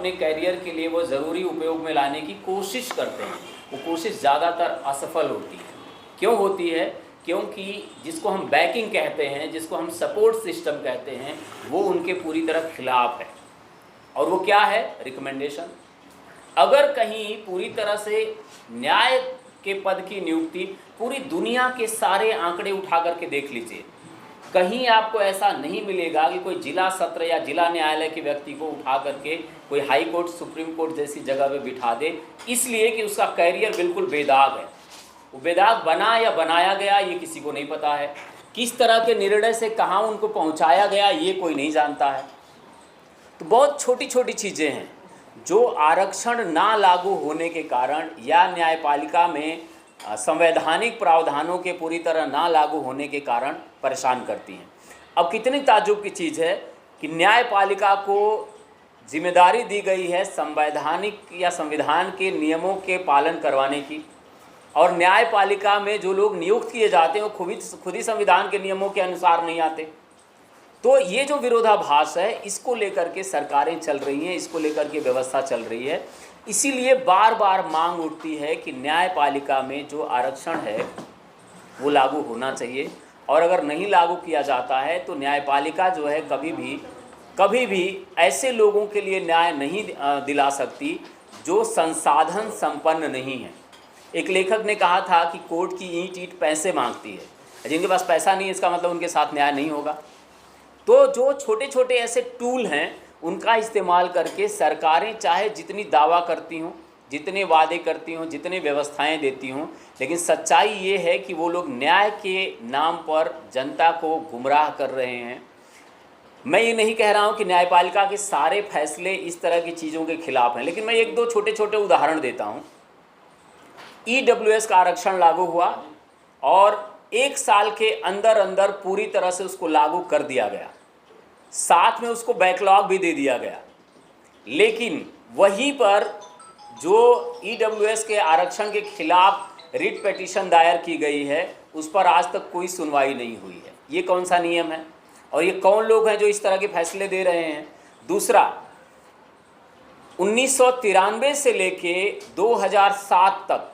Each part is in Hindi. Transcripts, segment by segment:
अपने कैरियर के लिए वो ज़रूरी उपयोग में लाने की कोशिश करते हैं, वो कोशिश ज़्यादातर असफल होती है। क्यों होती है? क्योंकि जिसको हम बैकिंग कहते हैं, जिसको हम सपोर्ट सिस्टम कहते हैं, वो उनके पूरी तरह खिलाफ है। और वो क्या है? रिकमेंडेशन। अगर कहीं पूरी तरह से न्याय के पद की नियुक्ति, पूरी दुनिया के सारे आंकड़े उठा करके देख लीजिए, कहीं आपको ऐसा नहीं मिलेगा कि कोई जिला सत्र या जिला न्यायालय के व्यक्ति को उठा करके कोई हाई कोर्ट, सुप्रीम कोर्ट जैसी जगह पे बिठा दे, इसलिए कि उसका कैरियर बिल्कुल बेदाग है। वो बेदाग बना या बनाया गया ये किसी को नहीं पता है। किस तरह के निर्णय से कहाँ उनको पहुँचाया गया ये कोई नहीं जानता है। तो बहुत छोटी छोटी चीज़ें हैं जो आरक्षण ना लागू होने के कारण या न्यायपालिका में संवैधानिक प्रावधानों के पूरी तरह ना लागू होने के कारण परेशान करती हैं। अब कितनी ताज्जुब की चीज़ है कि न्यायपालिका को जिम्मेदारी दी गई है संवैधानिक या संविधान के नियमों के पालन करवाने की, और न्यायपालिका में जो लोग नियुक्त किए जाते हैं वो खुद ही संविधान के नियमों के अनुसार नहीं आते। तो ये जो विरोधाभास है, इसको लेकर के सरकारें चल रही हैं, इसको लेकर के व्यवस्था चल रही है। इसीलिए बार बार मांग उठती है कि न्यायपालिका में जो आरक्षण है वो लागू होना चाहिए, और अगर नहीं लागू किया जाता है तो न्यायपालिका जो है कभी भी ऐसे लोगों के लिए न्याय नहीं दिला सकती जो संसाधन संपन्न नहीं है। एक लेखक ने कहा था कि कोर्ट की ईंट ईंट पैसे मांगती है, जिनके पास पैसा नहीं है इसका मतलब उनके साथ न्याय नहीं होगा। तो जो छोटे छोटे ऐसे टूल हैं उनका इस्तेमाल करके सरकारें चाहे जितनी दावा करती हों, जितने वादे करती हों, जितने व्यवस्थाएं देती हों, लेकिन सच्चाई ये है कि वो लोग न्याय के नाम पर जनता को गुमराह कर रहे हैं। मैं ये नहीं कह रहा हूँ कि न्यायपालिका के सारे फैसले इस तरह की चीज़ों के खिलाफ हैं, लेकिन मैं एक दो छोटे छोटे उदाहरण देता हूँ। EWS का आरक्षण लागू हुआ और 1 साल के अंदर अंदर पूरी तरह से उसको लागू कर दिया गया, साथ में उसको बैकलॉग भी दे दिया गया। लेकिन वहीं पर जो EWS के आरक्षण के खिलाफ रिट पिटीशन दायर की गई है उस पर आज तक कोई सुनवाई नहीं हुई है। ये कौन सा नियम है और ये कौन लोग हैं जो इस तरह के फैसले दे रहे हैं? दूसरा, 1993 से लेके 2007 तक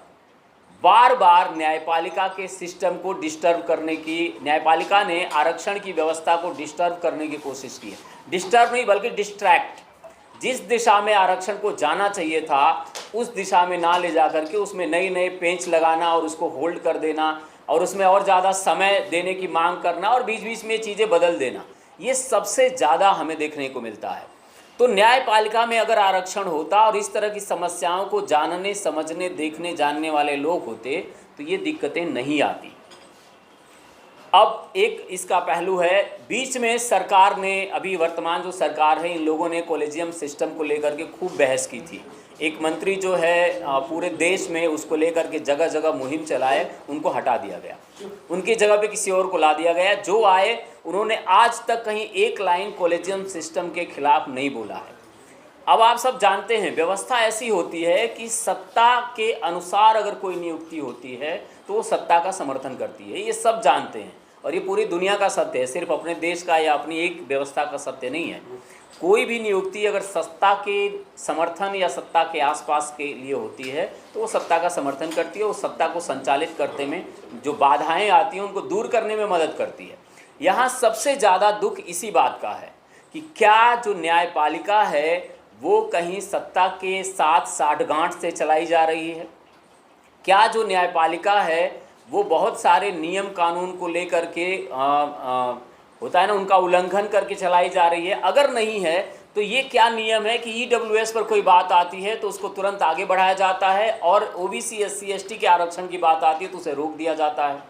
बार बार न्यायपालिका के सिस्टम को डिस्टर्ब करने की, न्यायपालिका ने आरक्षण की व्यवस्था को डिस्टर्ब करने की कोशिश की है। डिस्टर्ब नहीं बल्कि डिस्ट्रैक्ट। जिस दिशा में आरक्षण को जाना चाहिए था उस दिशा में ना ले जा करके उसमें नए नए पेंच लगाना और उसको होल्ड कर देना और उसमें और ज़्यादा समय देने की मांग करना और बीच बीच में चीज़ें बदल देना, ये सबसे ज़्यादा हमें देखने को मिलता है। तो न्यायपालिका में अगर आरक्षण होता और इस तरह की समस्याओं को जानने, समझने, देखने, जानने वाले लोग होते तो ये दिक्कतें नहीं आती। अब एक इसका पहलू है, बीच में सरकार ने, अभी वर्तमान जो सरकार है, इन लोगों ने कॉलेजियम सिस्टम को लेकर के खूब बहस की थी। एक मंत्री जो है पूरे देश में उसको लेकर के जगह जगह मुहिम चलाए, उनको हटा दिया गया, उनकी जगह पे किसी और को ला दिया गया। जो आए उन्होंने आज तक कहीं एक लाइन कॉलेजियम सिस्टम के खिलाफ नहीं बोला है। अब आप सब जानते हैं व्यवस्था ऐसी होती है कि सत्ता के अनुसार अगर कोई नियुक्ति होती है तो वो सत्ता का समर्थन करती है, ये सब जानते हैं और ये पूरी दुनिया का सत्य है, सिर्फ अपने देश का या अपनी एक व्यवस्था का सत्य नहीं है। कोई भी नियुक्ति अगर सत्ता के समर्थन या सत्ता के आसपास के लिए होती है तो वो सत्ता का समर्थन करती है, वो सत्ता को संचालित करने में जो बाधाएं आती हैं उनको दूर करने में मदद करती है। यहाँ सबसे ज़्यादा दुख इसी बात का है कि क्या जो न्यायपालिका है वो कहीं सत्ता के साथ साठगांठ से चलाई जा रही है? क्या जो न्यायपालिका है वो बहुत सारे नियम कानून को लेकर के होता है ना, उनका उल्लंघन करके चलाई जा रही है? अगर नहीं है तो ये क्या नियम है कि EWS पर कोई बात आती है तो उसको तुरंत आगे बढ़ाया जाता है और OBC SC ST के आरक्षण की बात आती है तो उसे रोक दिया जाता है?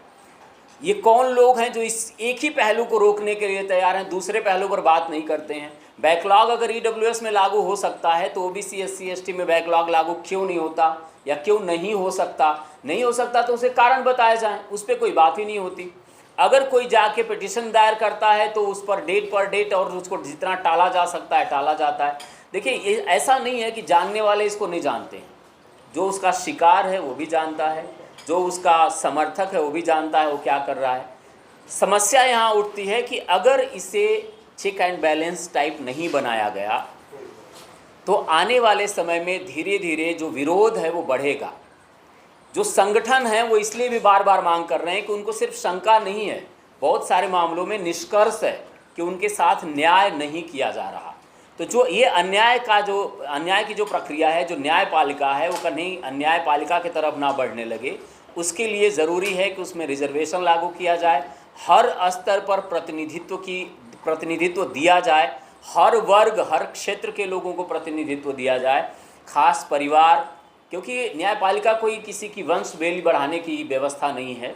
ये कौन लोग हैं जो इस एक ही पहलू को रोकने के लिए तैयार हैं, दूसरे पहलू पर बात नहीं करते हैं? बैकलॉग अगर EWS में लागू हो सकता है तो OBC SC ST में बैकलॉग लागू क्यों नहीं होता या क्यों नहीं हो सकता? नहीं हो सकता तो उसे कारण बताए जाएं, उस पर कोई बात ही नहीं होती। अगर कोई जाके पिटीशन दायर करता है तो उस पर डेट और उसको जितना टाला जा सकता है टाला जाता है। देखिए ऐसा नहीं है कि जानने वाले इसको नहीं जानते हैं, जो उसका शिकार है वो भी जानता है, जो उसका समर्थक है वो भी जानता है वो क्या कर रहा है। समस्या यहाँ उठती है कि अगर इसे चेक एंड बैलेंस टाइप नहीं बनाया गया तो आने वाले समय में धीरे धीरे जो विरोध है वो बढ़ेगा। जो संगठन है वो इसलिए भी बार बार मांग कर रहे हैं कि उनको सिर्फ शंका नहीं है, बहुत सारे मामलों में निष्कर्ष है कि उनके साथ न्याय नहीं किया जा रहा। तो जो ये अन्याय की जो प्रक्रिया है, जो न्यायपालिका है, वो कहीं अन्यायपालिका की तरफ ना बढ़ने लगे, उसके लिए ज़रूरी है कि उसमें रिजर्वेशन लागू किया जाए, हर स्तर पर प्रतिनिधित्व दिया जाए, हर वर्ग हर क्षेत्र के लोगों को प्रतिनिधित्व दिया जाए, खास परिवार, क्योंकि न्यायपालिका कोई किसी की वंश बेली बढ़ाने की व्यवस्था नहीं है,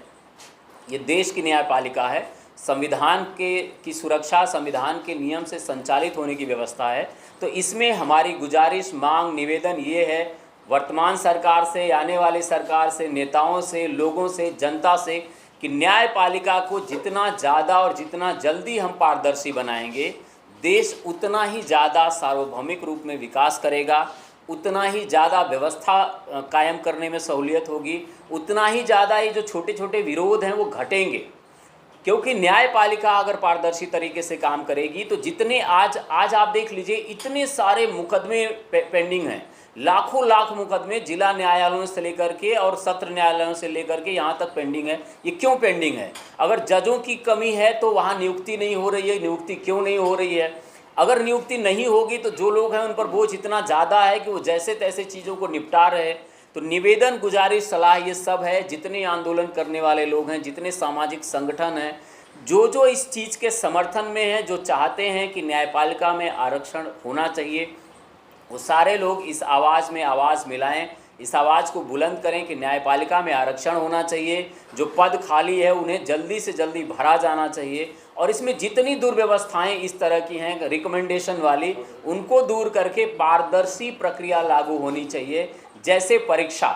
ये देश की न्यायपालिका है, संविधान की सुरक्षा, संविधान के नियम से संचालित होने की व्यवस्था है। तो इसमें हमारी गुजारिश, मांग, निवेदन ये है वर्तमान सरकार से, आने वाली सरकार से, नेताओं से, लोगों से, जनता से, कि न्यायपालिका को जितना ज़्यादा और जितना जल्दी हम पारदर्शी बनाएंगे, देश उतना ही ज़्यादा सार्वभौमिक रूप में विकास करेगा, उतना ही ज़्यादा व्यवस्था कायम करने में सहूलियत होगी, उतना ही ज़्यादा ये जो छोटे छोटे विरोध हैं वो घटेंगे। क्योंकि न्यायपालिका अगर पारदर्शी तरीके से काम करेगी तो जितने आज आप देख लीजिए, इतने सारे मुकदमे पेंडिंग हैं, लाखों लाख मुकदमे जिला न्यायालयों से लेकर के और सत्र न्यायालयों से लेकर के यहाँ तक पेंडिंग है। ये क्यों पेंडिंग है? अगर जजों की कमी है तो वहाँ नियुक्ति नहीं हो रही है। नियुक्ति क्यों नहीं हो रही है? अगर नियुक्ति नहीं होगी तो जो लोग हैं उन पर बोझ इतना ज़्यादा है कि वो जैसे तैसे चीज़ों को निपटा रहे। तो निवेदन, गुजारिश, सलाह ये सब है, जितने आंदोलन करने वाले लोग हैं, जितने सामाजिक संगठन हैं, जो इस चीज़ के समर्थन में हैं, जो चाहते हैं कि न्यायपालिका में आरक्षण होना चाहिए, वो सारे लोग इस आवाज़ में आवाज़ मिलाएं, इस आवाज़ को बुलंद करें कि न्यायपालिका में आरक्षण होना चाहिए। जो पद खाली है उन्हें जल्दी से जल्दी भरा जाना चाहिए, और इसमें जितनी दुर्व्यवस्थाएं इस तरह की हैं रिकमेंडेशन वाली, उनको दूर करके पारदर्शी प्रक्रिया लागू होनी चाहिए। जैसे परीक्षा,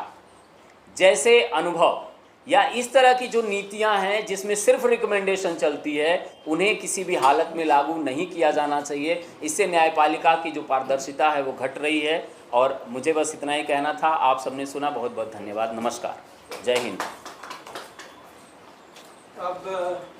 जैसे अनुभव, या इस तरह की जो नीतियां हैं जिसमें सिर्फ रिकमेंडेशन चलती है, उन्हें किसी भी हालत में लागू नहीं किया जाना चाहिए। इससे न्यायपालिका की जो पारदर्शिता है वो घट रही है। और मुझे बस इतना ही कहना था। आप सबने सुना, बहुत बहुत धन्यवाद। नमस्कार, जय हिंद। अब